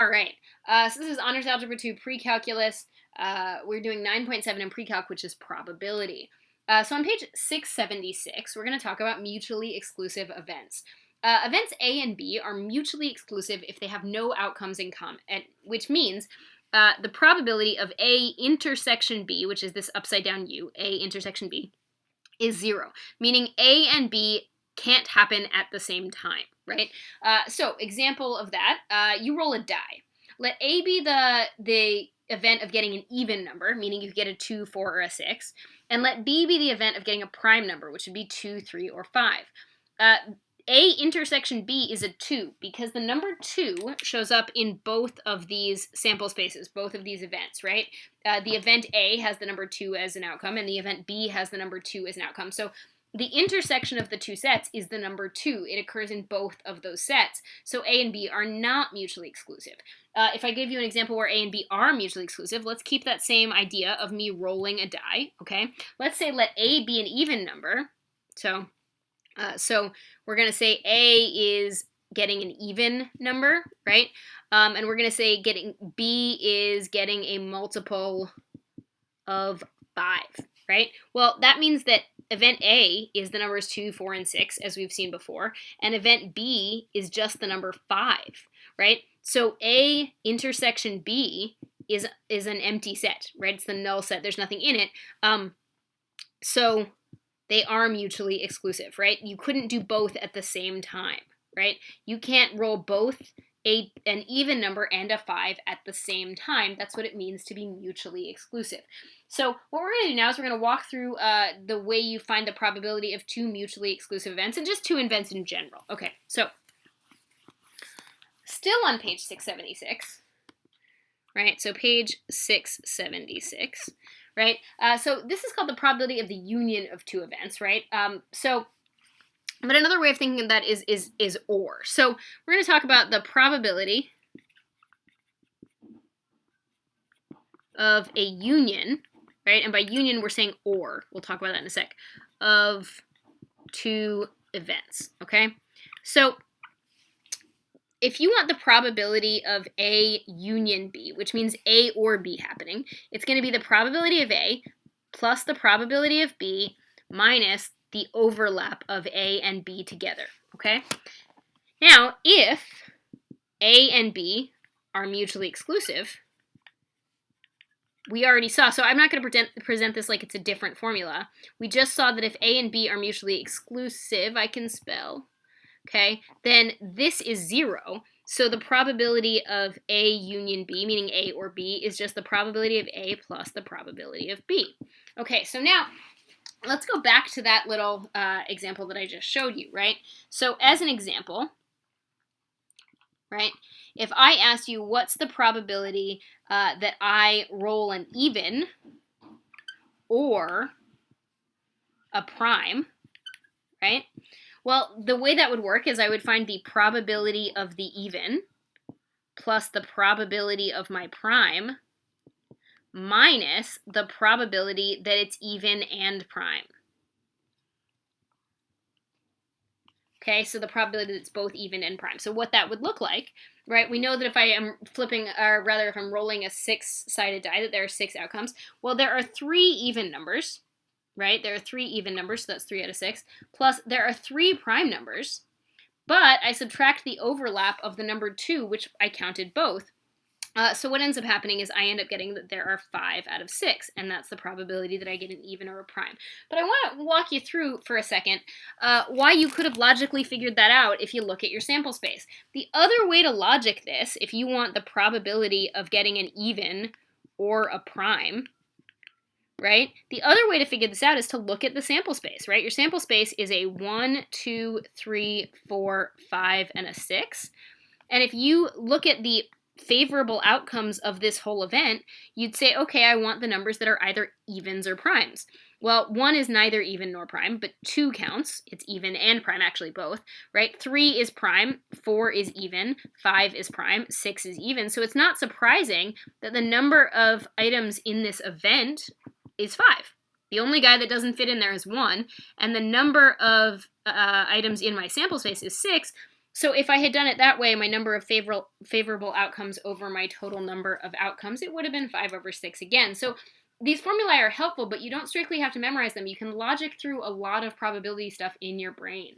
All right, so this is Honors Algebra 2 Pre-Calculus. We're doing 9.7 in Pre-Calc, which is probability. So on page 676, we're going to talk about mutually exclusive events. Events A and B are mutually exclusive if they have no outcomes in common, which means the probability of A intersection B, which is this upside down U, A intersection B, is 0, meaning A and B can't happen at the same time, right? So example of that, you roll a die. Let A be the event of getting an even number, meaning you get a 2, 4, or a 6, and let B be the event of getting a prime number, which would be 2, 3, or 5. A intersection B is a 2 because the number 2 shows up in both of these sample spaces, both of these events, right? The event A has the number 2 as an outcome, and the event B has the number 2 as an outcome. So the intersection of the two sets is the number 2. It occurs in both of those sets. So A and B are not mutually exclusive. If I give you an example where A and B are mutually exclusive, let's keep that same idea of me rolling a die, okay? Let's say let A be an even number. So we're going to say A is getting an even number, right? And we're going to say B is getting a multiple of 5, right? Well, that means that event A is the numbers 2, 4, and 6, as we've seen before, and event B is just the number 5, right? So A intersection B is an empty set, right? It's the null set. There's nothing in it. So they are mutually exclusive, right? You couldn't do both at the same time, right? You can't roll both an even number and a 5 at the same time. That's what it means to be mutually exclusive. So what we're going to do now is we're going to walk through the way you find the probability of two mutually exclusive events and just two events in general. Okay, so still on page 676, right? So page 676. Right? So this is called the probability of the union of two events, right? But another way of thinking of that is or. So we're going to talk about the probability of a union, right? And by union, we're saying or. We'll talk about that in a sec. Of two events, okay? So if you want the probability of A union B, which means A or B happening, it's going to be the probability of A plus the probability of B minus the overlap of A and B together, okay? Now, if A and B are mutually exclusive, we already saw, so I'm not going to present this like it's a different formula. We just saw that if A and B are mutually exclusive, I can spell, okay, then this is 0. So the probability of A union B, meaning A or B, is just the probability of A plus the probability of B. Okay, so now let's go back to that little example that I just showed you, right? So as an example, right, if I asked you what's the probability that I roll an even or a prime, right? Well, the way that would work is I would find the probability of the even plus the probability of my prime minus the probability that it's even and prime. Okay, so the probability that it's both even and prime. So what that would look like, right? We know that if I am flipping, or rather if I'm rolling a 6-sided die, that there are 6 outcomes. Well, there are 3 even numbers, right? There are 3 even numbers, so that's 3 out of 6. Plus, there are 3 prime numbers, but I subtract the overlap of the number 2, which I counted both. So what ends up happening is I end up getting that there are 5 out of 6, and that's the probability that I get an even or a prime. But I want to walk you through for a second why you could have logically figured that out if you look at your sample space. The other way to logic this, if you want the probability of getting an even or a prime, right? The other way to figure this out is to look at the sample space, right? Your sample space is a 1, 2, 3, 4, 5, and a 6. And if you look at the favorable outcomes of this whole event, you'd say, okay, I want the numbers that are either evens or primes. Well, 1 is neither even nor prime, but 2 counts. It's even and prime, actually both, right? 3 is prime, 4 is even, 5 is prime, 6 is even. So it's not surprising that the number of items in this event is 5. The only guy that doesn't fit in there is 1, and the number of items in my sample space is 6. So if I had done it that way, my number of favorable outcomes over my total number of outcomes, it would have been 5 over 6 again. So these formulae are helpful, but you don't strictly have to memorize them. You can logic through a lot of probability stuff in your brain.